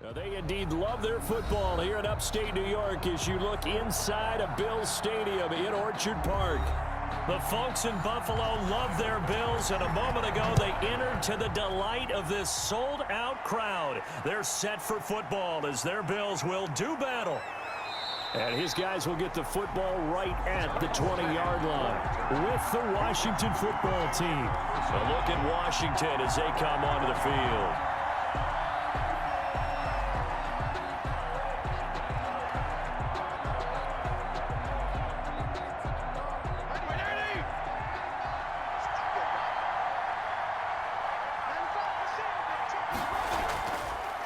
They indeed love their football here in upstate New York as you look inside of Bills Stadium in Orchard Park. The folks in Buffalo love their Bills, and a moment ago they entered to the delight of this sold-out crowd. They're set for football as their Bills will do battle. And his guys will get the football right at the 20-yard line with the Washington football team. A look at Washington as they come onto the field.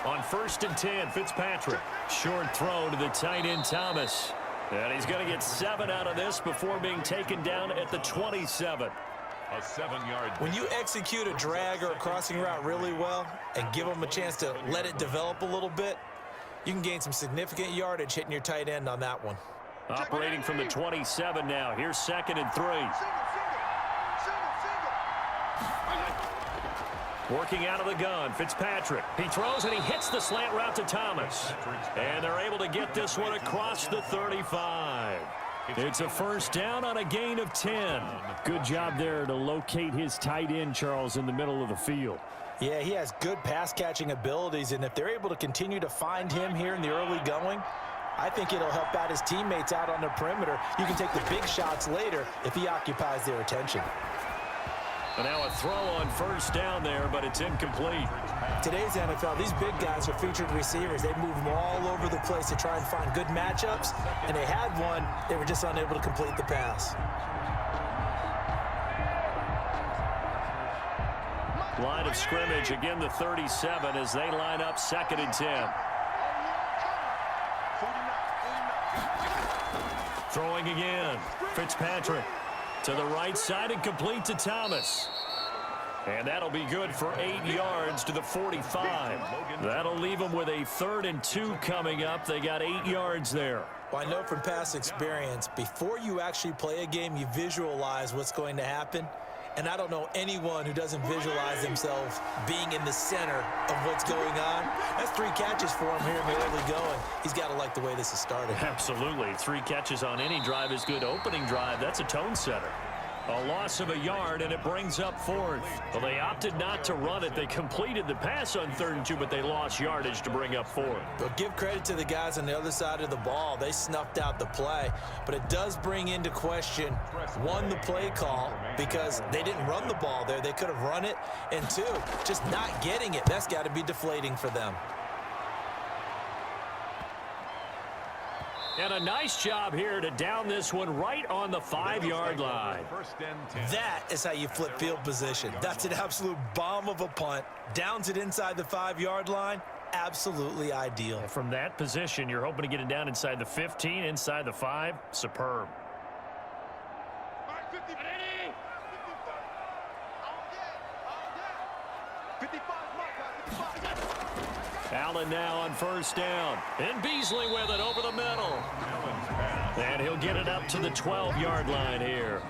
On 1st and 10, Fitzpatrick. Short throw to the tight end, Thomas. And he's going to get 7 out of this before being taken down at the 27. A 7-yard. When you execute a drag or a crossing route really well and give them a chance to let it develop a little bit, you can gain some significant yardage hitting your tight end on that one. Operating from the 27 now. Here's 2nd and 3. Working out of the gun, Fitzpatrick. He throws and he hits the slant route to Thomas. And they're able to get this one across the 35. It's a first down on a gain of 10. Good job there to locate his tight end, Charles, in the middle of the field. Yeah, he has good pass-catching abilities, and if they're able to continue to find him here in the early going, I think it'll help out his teammates out on the perimeter. You can take the big shots later if he occupies their attention. And now a throw on first down there, but it's incomplete. Today's NFL, these big guys are featured receivers. They move them all over the place to try and find good matchups, and they had one. They were just unable to complete the pass. Line of scrimmage, again the 37 as they line up 2nd and 10. Throwing again, Fitzpatrick. To the right side and complete to Thomas. And that'll be good for 8 yards to the 45. That'll leave them with a 3rd and 2 coming up. They got 8 yards there. Well, I know from past experience, before you actually play a game, you visualize what's going to happen. And I don't know anyone who doesn't visualize themselves being in the center of what's going on. That's 3 catches for him here in the early going. He's got to like the way this has started. Absolutely. 3 catches on any drive is good. Opening drive, that's a tone setter. A loss of a yard, and it brings up 4th. Well, they opted not to run it. They completed the pass on 3rd and 2, but they lost yardage to bring up 4th. But give credit to the guys on the other side of the ball. They snuffed out the play. But it does bring into question, 1, the play call, because they didn't run the ball there. They could have run it. And 2, just not getting it. That's got to be deflating for them. And a nice job here to down this one right on the 5-yard line. That is how you flip field position. That's an absolute bomb of a punt. Downs it inside the 5-yard line. Absolutely ideal. From that position, you're hoping to get it down inside the 15, inside the 5. Superb. Allen now on first down. And Beasley with it over the middle. And he'll get it up to the 12-yard line here.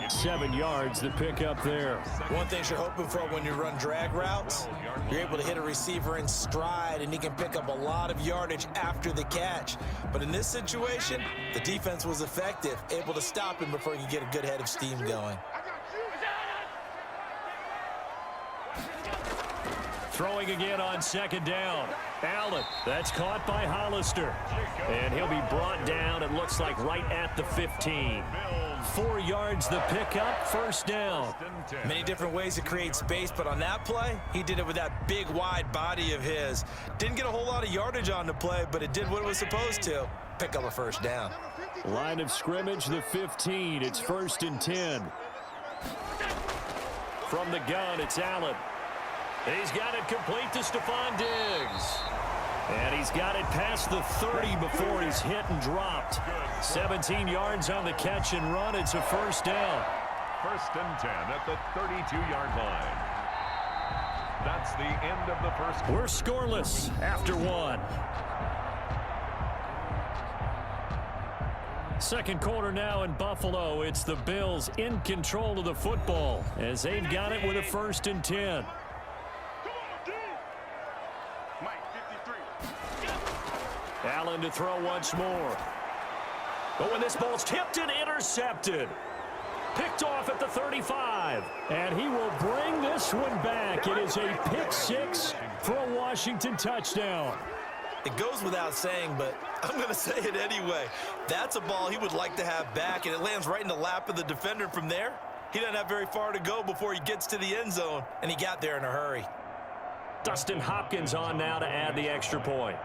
7 yards the pick up there. One thing you're hoping for when you run drag routes, you're able to hit a receiver in stride, and he can pick up a lot of yardage after the catch. But in this situation, the defense was effective, able to stop him before you get a good head of steam going. Throwing again on 2nd down. Allen, that's caught by Hollister. And he'll be brought down, it looks like, right at the 15. 4 yards the pickup, first down. Many different ways to create space, but on that play, he did it with that big, wide body of his. Didn't get a whole lot of yardage on the play, but it did what it was supposed to. Pick up a first down. Line of scrimmage, the 15. It's 1st and 10. From the gun, it's Allen. He's got it complete to Stephon Diggs. And he's got it past the 30 before he's hit and dropped. 17 yards on the catch and run. It's a first down. 1st and 10 at the 32-yard line. That's the end of the first. We're scoreless after 1. Second quarter now in Buffalo. It's the Bills in control of the football as they've got it with a 1st and 10. Allen to throw once more. But when this ball's tipped and intercepted. Picked off at the 35. And he will bring this one back. It is a pick six for a Washington touchdown. It goes without saying, but I'm going to say it anyway. That's a ball he would like to have back, and it lands right in the lap of the defender from there. He doesn't have very far to go before he gets to the end zone, and he got there in a hurry. Dustin Hopkins on now to add the extra point.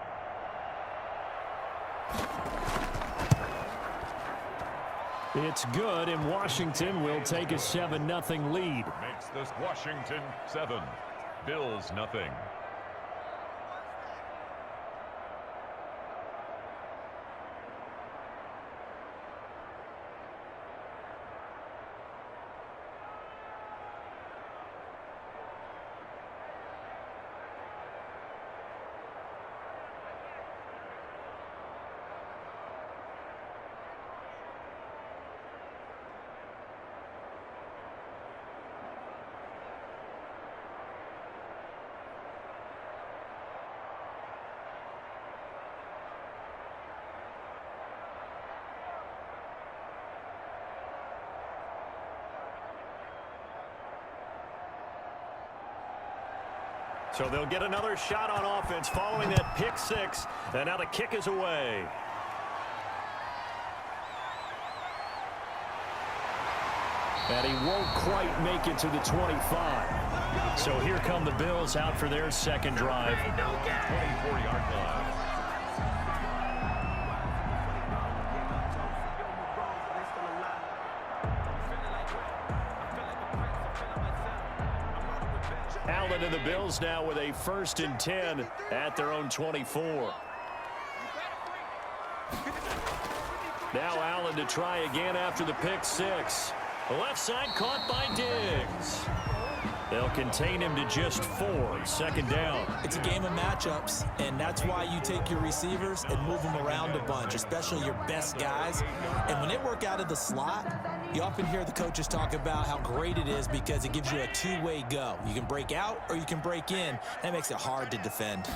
It's good, and Washington will take a 7-0 lead. Makes this Washington 7, Bills nothing. So they'll get another shot on offense following that pick six. And now the kick is away. And he won't quite make it to the 25. So here come the Bills out for their second drive. 24-yard line. Allen and the Bills now with a 1st and 10 at their own 24. Now Allen to try again after the pick six. The left side caught by Diggs. They'll contain him to just 4. 2nd down. It's a game of matchups, and that's why you take your receivers and move them around a bunch, especially your best guys. And when they work out of the slot, you often hear the coaches talk about how great it is because it gives you a two-way go. You can break out or you can break in. That makes it hard to defend.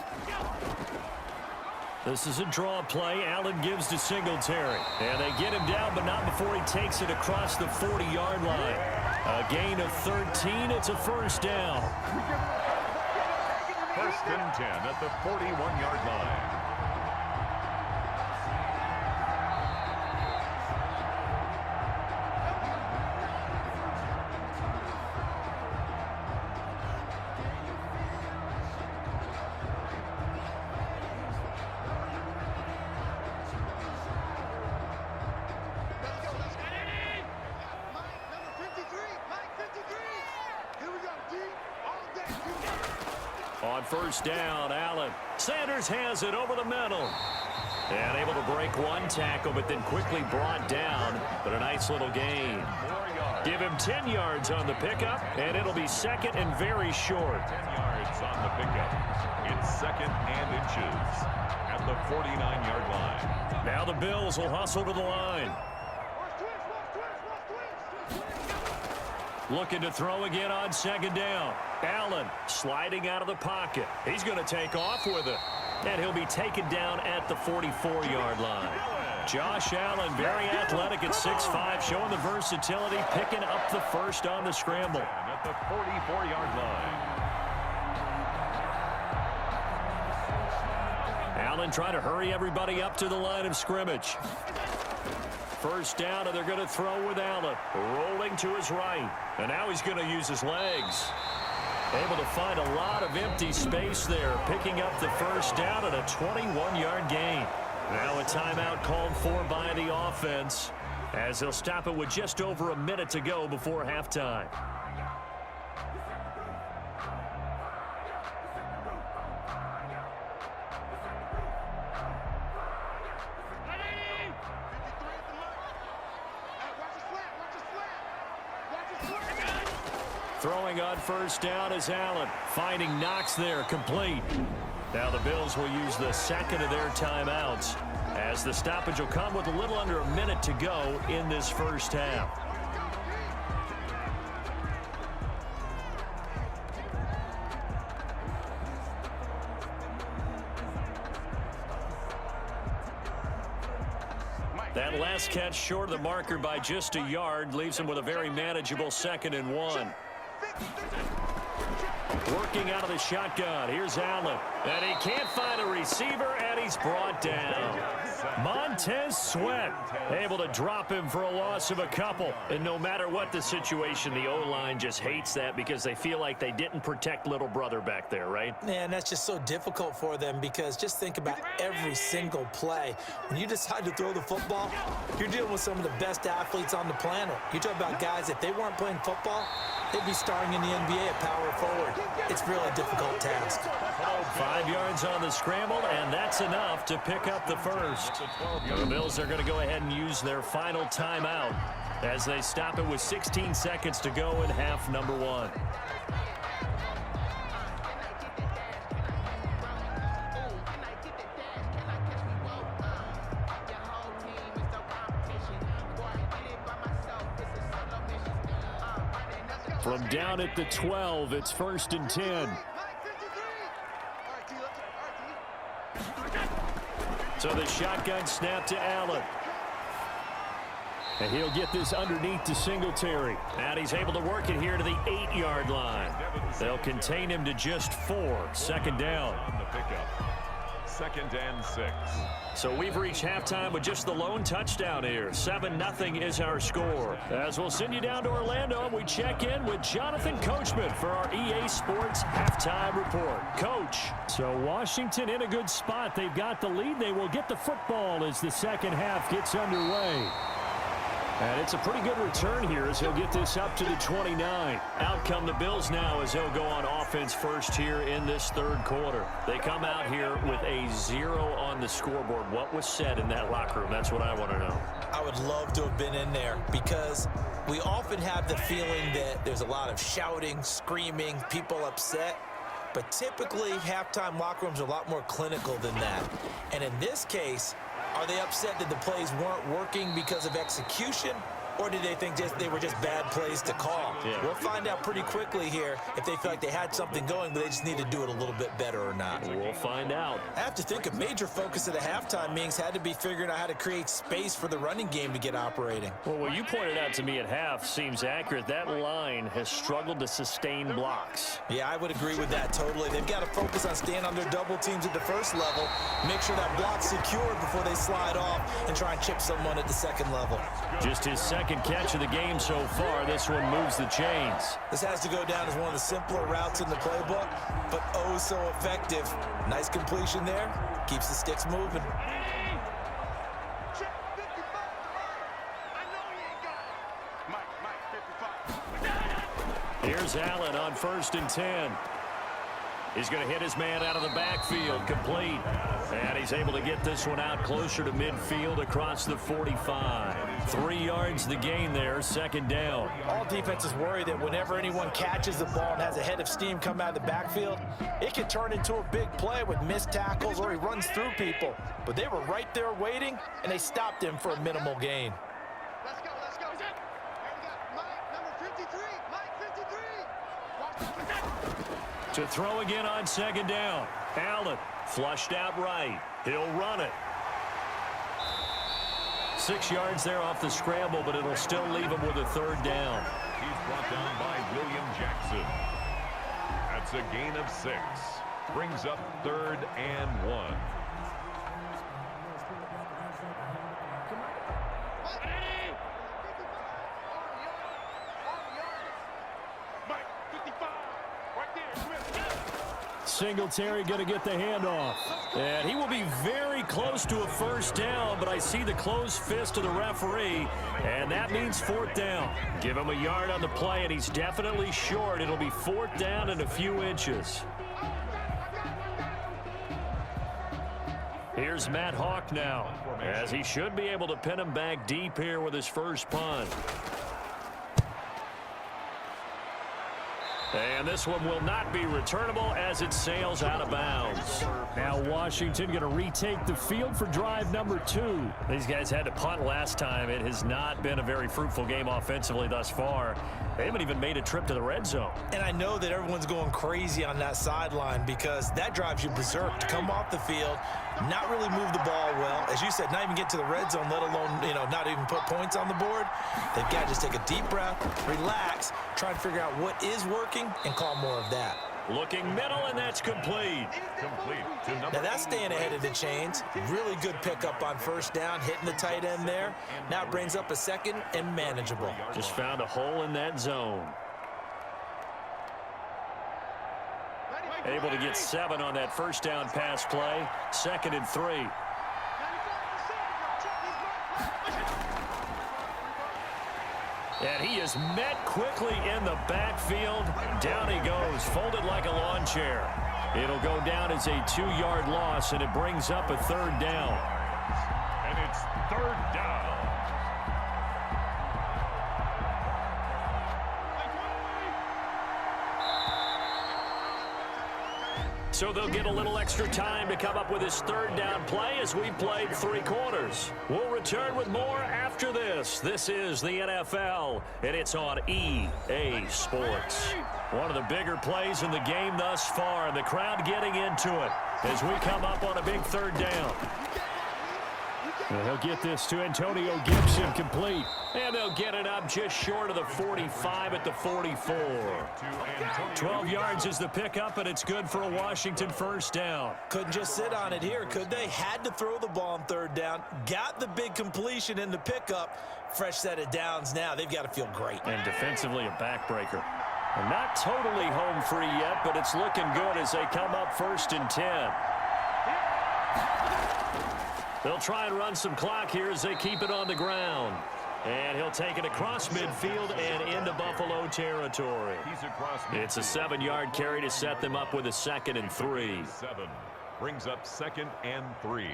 This is a draw play. Allen gives to Singletary. And they get him down, but not before he takes it across the 40-yard line. A gain of 13. It's a 1st down. 1st and 10 at the 41-yard line. On 1st down, Allen. Sanders has it over the middle. And able to break one tackle, but then quickly brought down. But a nice little gain. Give him 10 yards on the pickup, and it'll be 2nd and very short. 10 yards on the pickup. It's 2nd and inches at the 49-yard line. Now the Bills will hustle to the line. Looking to throw again on 2nd down. Allen sliding out of the pocket. He's going to take off with it. And he'll be taken down at the 44-yard line. Josh Allen, very athletic at 6'5", showing the versatility, picking up the 1st on the scramble. At the 44-yard line. Allen trying to hurry everybody up to the line of scrimmage. 1st down, and they're going to throw with Allen. Rolling to his right. And now he's going to use his legs. Able to find a lot of empty space there, picking up the 1st down and a 21-yard gain. Now a timeout called for by the offense as they'll stop it with just over a minute to go before halftime. Throwing on 1st down is Allen. Finding Knox there, complete. Now the Bills will use the 2nd of their timeouts as the stoppage will come with a little under a minute to go in this 1st half. That last catch short of the marker by just a yard leaves him with a very manageable 2nd and 1. Working out of the shotgun. Here's Allen. And he can't find a receiver, and he's brought down. Montez Sweat able to drop him for a loss of a couple. And no matter what the situation, the O-line just hates that because they feel like they didn't protect little brother back there, right? Yeah, and that's just so difficult for them because just think about every single play. When you decide to throw the football, you're dealing with some of the best athletes on the planet. You talk about guys, if they weren't playing football, they'd be starring in the NBA at power forward. It's really a difficult task. 5 yards on the scramble, and that's enough to pick up the first. The Bills are going to go ahead and use their final timeout as they stop it with 16 seconds to go in half number 1. From down at the 12, it's 1st and 10. So the shotgun snap to Allen. And he'll get this underneath to Singletary. And he's able to work it here to the 8-yard line. They'll contain him to just 4. 2nd down. 2nd and 6. So we've reached halftime with just the lone touchdown here. 7-0 is our score. As we'll send you down to Orlando, we check in with Jonathan Coachman for our EA Sports Halftime Report. Coach, so Washington in a good spot. They've got the lead. They will get the football as the second half gets underway. And it's a pretty good return here as he'll get this up to the 29. Out come the Bills now as they'll go on offense first here in this 3rd quarter. They come out here with a 0 on the scoreboard. What was said in that locker room? That's what I want to know. I would love to have been in there because we often have the feeling that there's a lot of shouting, screaming, people upset. But typically, halftime locker rooms are a lot more clinical than that. And in this case, are they upset that the plays weren't working because of execution, or did they think they were just bad plays to call? Yeah. We'll find out pretty quickly here if they feel like they had something going, but they just need to do it a little bit better or not. We'll find out. I have to think a major focus of the halftime meetings had to be figuring out how to create space for the running game to get operating. Well, what you pointed out to me at half seems accurate. That line has struggled to sustain blocks. Yeah, I would agree with that totally. They've got to focus on staying on their double teams at the first level, make sure that block's secured before they slide off and try and chip someone at the second level. Just his 2nd catch of the game so far. This one moves the chains. This has to go down as one of the simpler routes in the playbook, but oh so effective. Nice completion there. Keeps the sticks moving. Here's Allen on 1st and 10. He's going to hit his man out of the backfield, complete. And he's able to get this one out closer to midfield across the 45. 3 yards the gain there, 2nd down. All defenses worry that whenever anyone catches the ball and has a head of steam come out of the backfield, it can turn into a big play with missed tackles or he runs through people. But they were right there waiting, and they stopped him for a minimal gain. Let's go, let's go. Here we got Mike, number 53. Mike 53. To throw again on 2nd down. Allen flushed out right. He'll run it. 6 yards there off the scramble, but it'll still leave him with a 3rd down. He's brought down by William Jackson. That's a gain of 6. Brings up 3rd and 1. Singletary going to get the handoff. And he will be very close to a 1st down, but I see the closed fist of the referee, and that means 4th down. Give him a yard on the play, and he's definitely short. It'll be 4th down and a few inches. Here's Matt Hawk now, as he should be able to pin him back deep here with his first punt. And this one will not be returnable as it sails out of bounds. Now Washington going to retake the field for drive number 2. These guys had to punt last time. It has not been a very fruitful game offensively thus far. They haven't even made a trip to the red zone. And I know that everyone's going crazy on that sideline because that drives you berserk to come off the field, not really move the ball well. As you said, not even get to the red zone, let alone, not even put points on the board. They've got to just take a deep breath, relax, try and figure out what is working and call more of that. Looking middle, and that's complete. Now that's staying ahead of the chains. Really good pickup on first down, hitting the tight end there. Now it brings up a second and manageable. Just found a hole in that zone. Able to get 7 on that first down pass play. 2nd and 3. And he is met quickly in the backfield. Down he goes, folded like a lawn chair. It'll go down as a 2-yard loss, and it brings up a 3rd down. And it's 3rd down. So they'll get a little extra time to come up with his 3rd down play as we've played 3 quarters. We'll return with more after this. This is the NFL, and it's on EA Sports. One of the bigger plays in the game thus far, and the crowd getting into it as we come up on a big 3rd down. And he'll get this to Antonio Gibson complete. And they'll get it up just short of the 45 at the 44. 12 yards is the pickup, and it's good for a Washington first down. Couldn't just sit on it here, could they? Had to throw the ball on 3rd down. Got the big completion in the pickup. Fresh set of downs now. They've got to feel great. And defensively a backbreaker. And not totally home free yet, but it's looking good as they come up 1st and 10. They'll try and run some clock here as they keep it on the ground. And he'll take it across midfield and into Buffalo territory. It's a 7-yard carry to set them up with a 2nd and 3. 7 brings up 2nd and 3.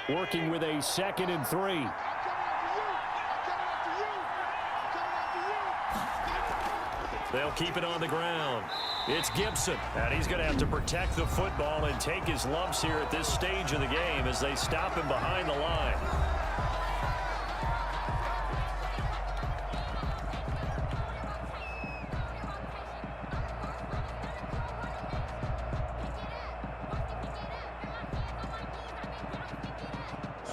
Working with a 2nd and 3. They'll keep it on the ground. It's Gibson, and he's going to have to protect the football and take his lumps here at this stage of the game as they stop him behind the line.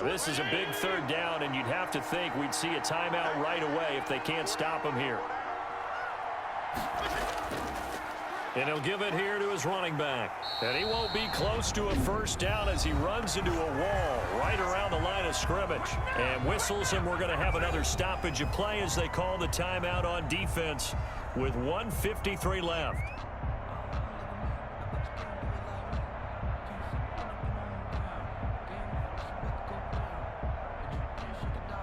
This is a big 3rd down, and you'd have to think we'd see a timeout right away if they can't stop him here. And he'll give it here to his running back. And he won't be close to a first down as he runs into a wall right around the line of scrimmage. And whistles, and we're going to have another stoppage of play as they call the timeout on defense with 1:53 left.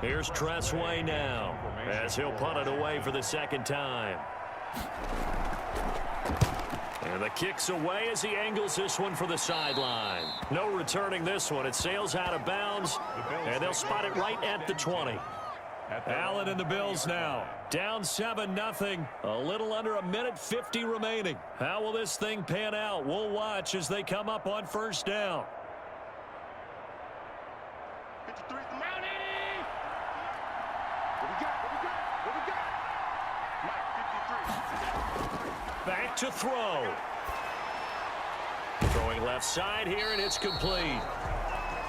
Here's Tressway now as he'll punt it away for the 2nd time. And the kick's away as he angles this one for the sideline. No returning this one. It sails out of bounds, and they'll spot it right at the 20. Allen and the Bills now. Down 7-0. A little under a minute 50 remaining. How will this thing pan out? We'll watch as they come up on first down. 53 from Mountie. What we got? Mike, 53. Back to throw. Throwing left side here, and it's complete.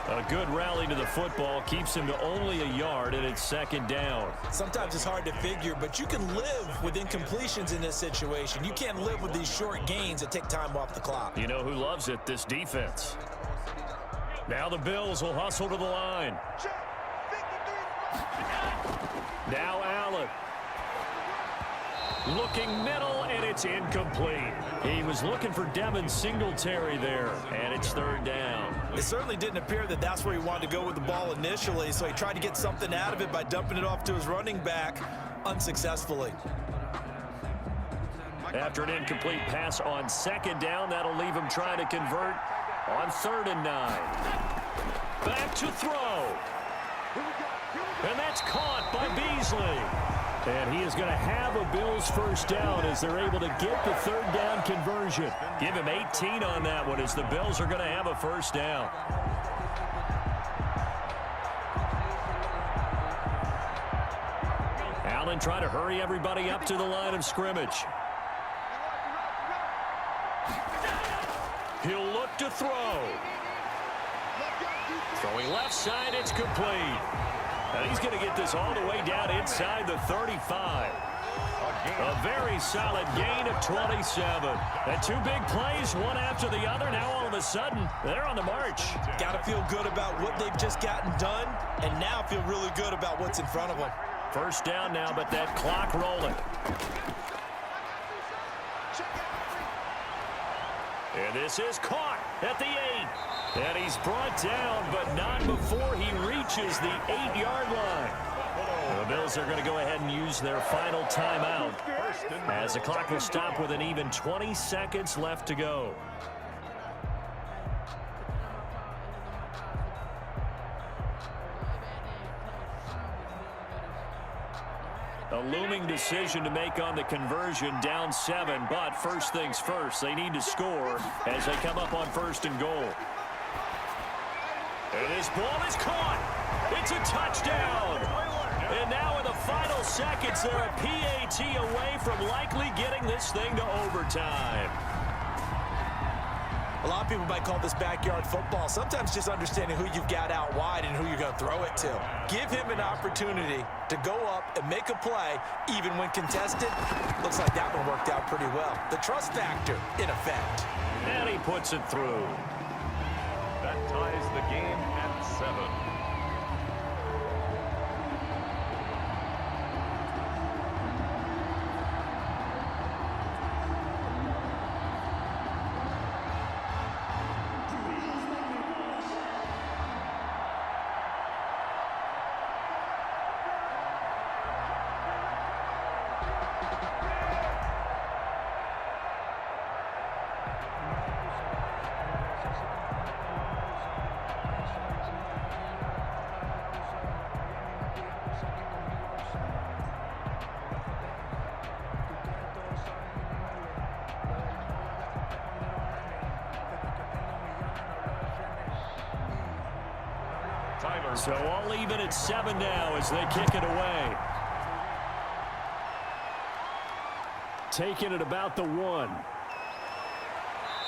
A good rally to the football keeps him to only a yard, and it's 2nd down. Sometimes it's hard to figure, but you can live with incompletions in this situation. You can't live with these short gains that take time off the clock. You know who loves it? This defense. Now the Bills will hustle to the line. Now Allen. Looking middle, and it's incomplete. He was looking for Devin Singletary there, and it's 3rd down. It certainly didn't appear that that's where he wanted to go with the ball initially, so he tried to get something out of it by dumping it off to his running back unsuccessfully. After an incomplete pass on second down, that'll leave him trying to convert on 3rd and 9. Back to throw. And that's caught by Beasley. And he is going to have a Bills first down as they're able to get the 3rd down conversion. Give him 18 on that one as the Bills are going to have a first down. Allen trying to hurry everybody up to the line of scrimmage. He'll look to throw. Throwing left side, it's complete. And he's going to get this all the way down inside the 35. A very solid gain of 27. And 2 big plays, one after the other. Now all of a sudden, they're on the march. Got to feel good about what they've just gotten done, and now feel really good about what's in front of them. First down now, but that clock rolling. And this is caught at the 8. And he's brought down, but not before he reaches the 8-yard line. The Bills are going to go ahead and use their final timeout as the clock will stop with an even 20 seconds left to go. A looming decision to make on the conversion, down 7, but first things first, they need to score as they come up on 1st and goal. And this ball is caught. It's a touchdown. And now in the final seconds, they're a PAT away from likely getting this thing to overtime. A lot of people might call this backyard football. Sometimes just understanding who you've got out wide and who you're going to throw it to. Give him an opportunity to go up and make a play, even when contested. Looks like that one worked out pretty well. The trust factor in effect. And he puts it through. That ties the game at 7. So all even at 7 now as they kick it away. Taking it about the 1.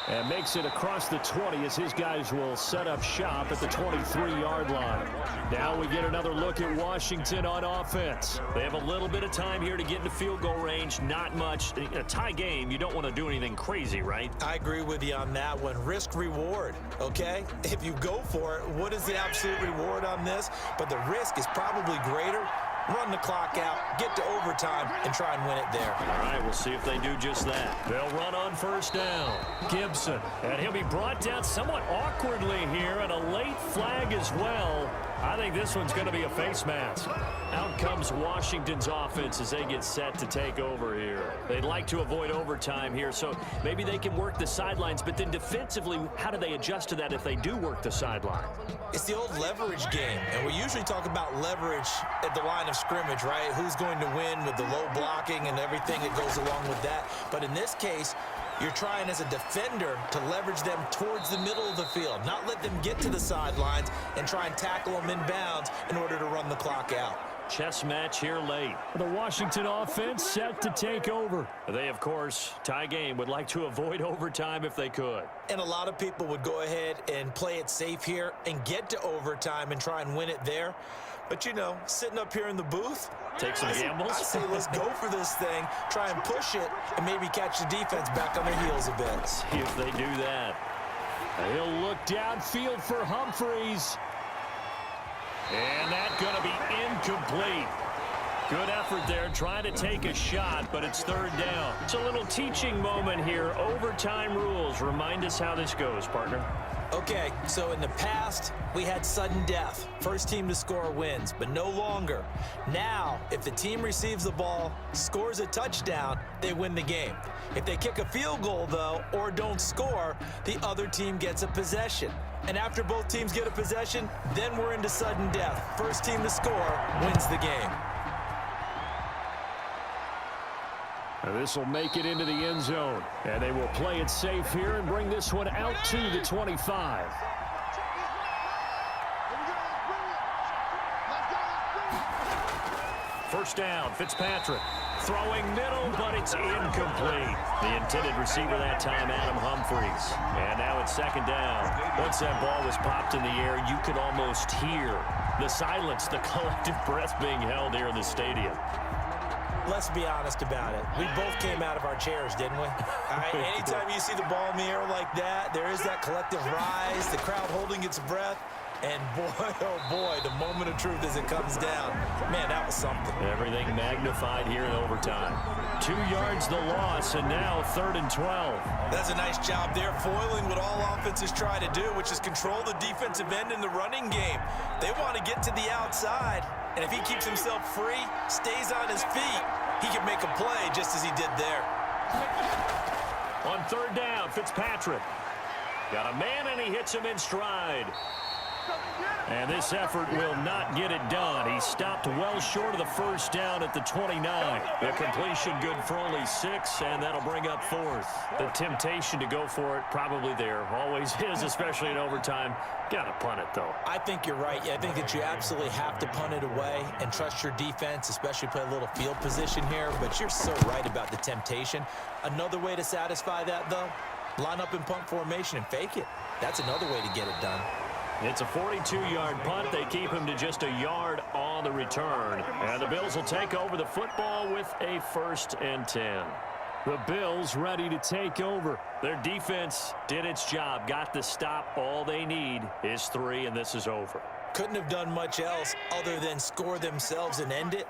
And makes it across the 20 as his guys will set up shop at the 23-yard line. Now we get another look at Washington on offense. They have a little bit of time here to get into field goal range. Not much. A tie game, you don't want to do anything crazy, right? I agree with you on that one. Risk reward, okay? If you go for it, what is the absolute reward on this? But the risk is probably greater. Run the clock out, get to overtime, and try and win it there. All right, we'll see if they do just that. They'll run on 1st down. Gibson, and he'll be brought down somewhat awkwardly here, and a late flag as well. I think this one's going to be a face mask. Out comes Washington's offense as they get set to take over here. They'd like to avoid overtime here, so maybe they can work the sidelines, but then defensively, how do they adjust to that if they do work the sideline? It's the old leverage game, and we usually talk about leverage at the line of scrimmage, right? Who's going to win with the low blocking and everything that goes along with that. But in this case, you're trying as a defender to leverage them towards the middle of the field, not let them get to the sidelines and try and tackle them in bounds in order to run the clock out. Chess match here late. The Washington offense set to take over. They, of course, tie game, would like to avoid overtime if they could. And a lot of people would go ahead and play it safe here and get to overtime and try and win it there. But, you know, sitting up here in the booth, take some gambles. I say let's go for this thing, try and push it, and maybe catch the defense back on their heels a bit. See if they do that. He'll look downfield for Humphreys. And that's going to be incomplete. Good effort there, trying to take a shot, but it's 3rd down. It's a little teaching moment here. Overtime rules. Remind us how this goes, partner. Okay, so in the past, we had sudden death. First team to score wins, but no longer. Now, if the team receives the ball, scores a touchdown, they win the game. If they kick a field goal, though, or don't score, the other team gets a possession. And after both teams get a possession, then we're into sudden death. First team to score wins the game. This will make it into the end zone. And they will play it safe here and bring this one out to the 25. First down, Fitzpatrick. Throwing middle, but it's incomplete. The intended receiver that time, Adam Humphries. And now it's second down. Once that ball was popped in the air, you could almost hear the silence, the collective breath being held here in the stadium. Let's be honest about it. We both came out of our chairs, didn't we? All right, anytime you see the ball in the air like that, there is that collective rise, the crowd holding its breath. And boy, oh boy, the moment of truth as it comes down. Man, that was something. Everything magnified here in overtime. 2 yards the loss, and now 3rd and 12. That's a nice job there, foiling what all offenses try to do, which is control the defensive end in the running game. They want to get to the outside, and if he keeps himself free, stays on his feet, he can make a play just as he did there. On 3rd down, Fitzpatrick. Got a man, and he hits him in stride. And this effort will not get it done. He stopped well short of the first down at the 29. The completion good for only 6, and that'll bring up 4th. The temptation to go for it probably there. Always is, especially in overtime. Got to punt it, though. I think you're right. I think that you absolutely have to punt it away and trust your defense, especially play a little field position here. But you're so right about the temptation. Another way to satisfy that, though, line up in punt formation and fake it. That's another way to get it done. It's a 42-yard punt. They keep him to just a yard on the return. And the Bills will take over the football with a 1st and 10. The Bills ready to take over. Their defense did its job, got the stop. All they need is 3, and this is over. Couldn't have done much else other than score themselves and end it.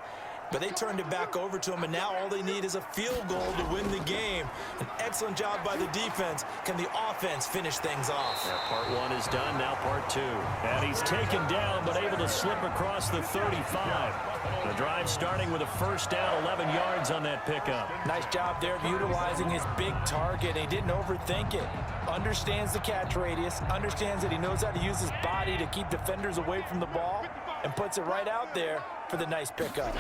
But they turned it back over to him, and now all they need is a field goal to win the game. An excellent job by the defense. Can the offense finish things off? Yeah, part 1 is done, now part 2. And he's taken down, but able to slip across the 35. The drive starting with a first down, 11 yards on that pickup. Nice job there of utilizing his big target. He didn't overthink it. Understands the catch radius, understands that he knows how to use his body to keep defenders away from the ball, and puts it right out there for the nice pickup.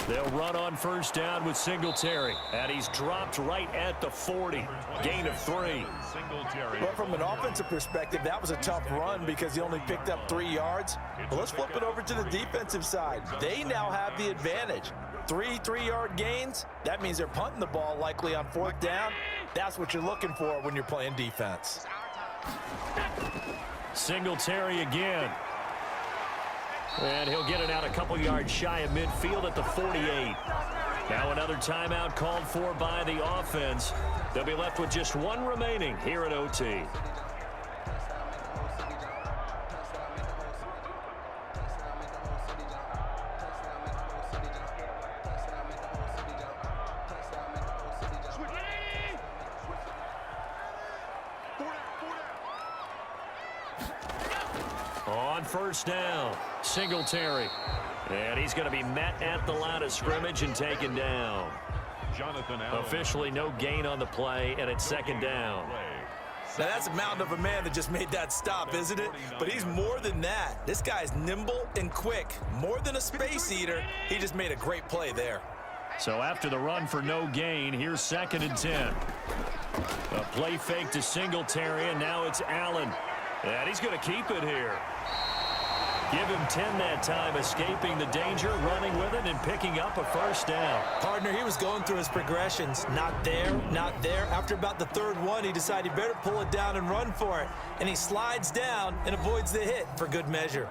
They'll run on first down with Singletary, and he's dropped right at the 40. Gain of 3. But from an offensive perspective, that was a tough run because he only picked up 3 yards. But let's flip it over to the defensive side. They now have the advantage. 3 3-yard gains, that means they're punting the ball likely on 4th down. That's what you're looking for when you're playing defense. Singletary again. And he'll get it out a couple yards shy of midfield at the 48. Now another timeout called for by the offense. They'll be left with just 1 remaining here at OT. On first down, Singletary. And he's going to be met at the line of scrimmage and taken down. Officially no gain on the play, and it's 2nd down. Now that's a mountain of a man that just made that stop, isn't it? But he's more than that. This guy's nimble and quick. More than a space eater, he just made a great play there. So after the run for no gain, here's 2nd and 10. A play fake to Singletary, and now it's Allen. And he's going to keep it here. Give him 10 that time, escaping the danger, running with it, and picking up a first down. Partner, he was going through his progressions. Not there, not there. After about the 3rd one, he decided he better pull it down and run for it. And he slides down and avoids the hit for good measure.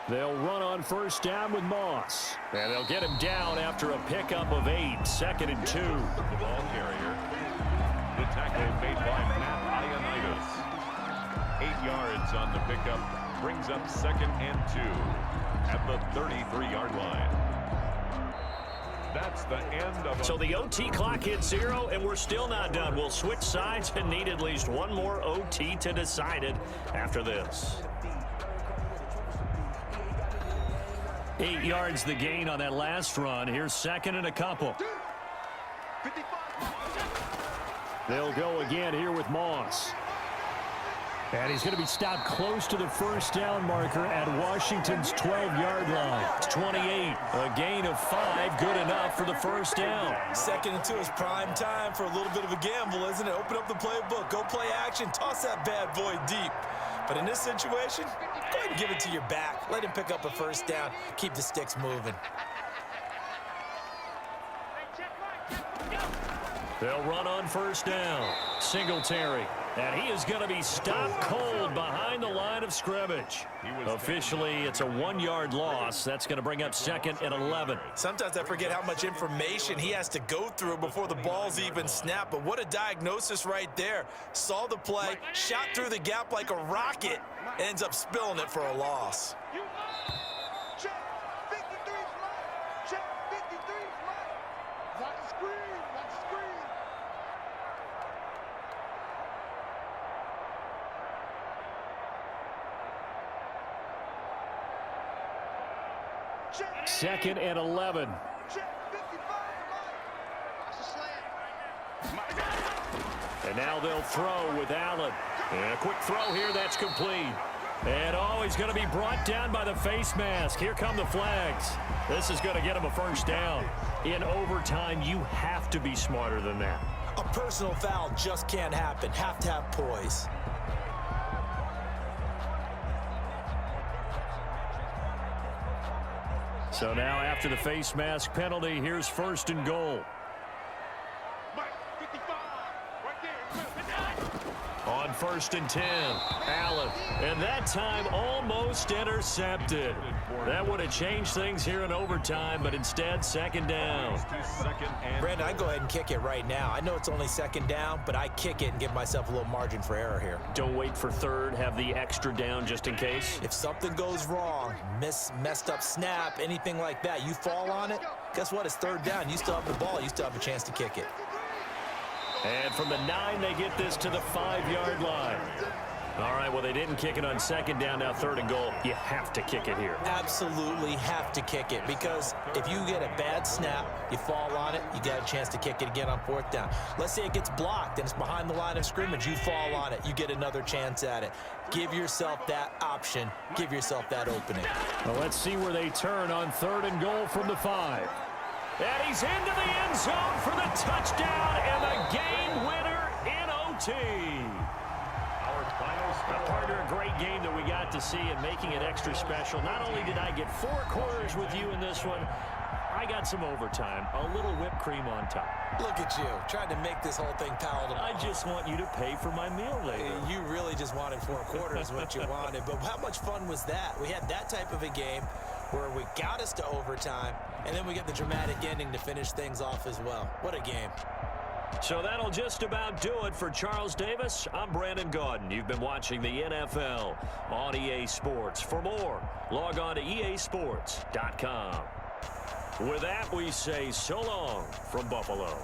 They'll run on first down with Moss. And they'll get him down after a pickup of 8. 2nd and 2. The ball carrier yards on the pickup. Brings up 2nd and 2 at the 33-yard line. That's the end of So the OT clock hits 0, and we're still not done. We'll switch sides and need at least one more OT to decide it after this. 8 yards the gain on that last run. Here's 2nd and a couple. 55. They'll go again here with Moss. And he's going to be stopped close to the first down marker at Washington's 12-yard line. It's 28. A gain of 5, good enough for the first down. 2nd and 2 is prime time for a little bit of a gamble, isn't it? Open up the playbook, go play action, toss that bad boy deep. But in this situation, go ahead and give it to your back. Let him pick up a first down. Keep the sticks moving. They'll run on first down. Singletary. And he is going to be stopped cold behind the line of scrimmage. Officially, it's a 1-yard loss. That's going to bring up 2nd and 11. Sometimes I forget how much information he has to go through before the ball's even snapped. But what a diagnosis right there. Saw the play, shot through the gap like a rocket, ends up spilling it for a loss. Check 53 flag. Check 53 flag. Watch the screen. Watch the screen. Check. 2nd and 11. Check 55 flag. Watch the slant. And now they'll throw with Allen. And a quick throw here, that's complete. And oh, he's going to be brought down by the face mask. Here come the flags. This is going to get him a first down. In overtime, you have to be smarter than that. A personal foul just can't happen. Have to have poise. So now after the face mask penalty, here's 1st and goal. Mike, 55. Right there. On 1st and 10, Allen. And that time almost intercepted. That would have changed things here in overtime, but instead 2nd down. Brandon, I go ahead and kick it right now. I know it's only 2nd down, but I kick it and give myself a little margin for error here. Don't wait for 3rd, have the extra down just in case. If something goes wrong, messed up snap, anything like that, you fall on it, guess what? It's 3rd down. You still have the ball. You still have a chance to kick it. And from the 9, they get this to the 5-yard line. All right, well, they didn't kick it on 2nd down, now 3rd and goal. You have to kick it here. Absolutely have to kick it, because if you get a bad snap, you fall on it, you got a chance to kick it again on 4th down. Let's say it gets blocked and it's behind the line of scrimmage. You fall on it, you get another chance at it. Give yourself that option. Give yourself that opening. Well, let's see where they turn on 3rd and goal from the 5. And he's into the end zone for the touchdown and the game winner in OT. A partner, a great game that we got to see and making it extra special. Not only did I get 4 quarters with you in this one, I got some overtime, a little whipped cream on top. Look at you, trying to make this whole thing palatable. I just want you to pay for my meal later. You really just wanted 4 quarters what you wanted, but how much fun was that? We had that type of a game where we got us to overtime, and then we get the dramatic ending to finish things off as well. What a game. So that'll just about do it for Charles Davis. I'm Brandon Gaudin. You've been watching the NFL on EA Sports. For more, log on to easports.com. With that, we say so long from Buffalo.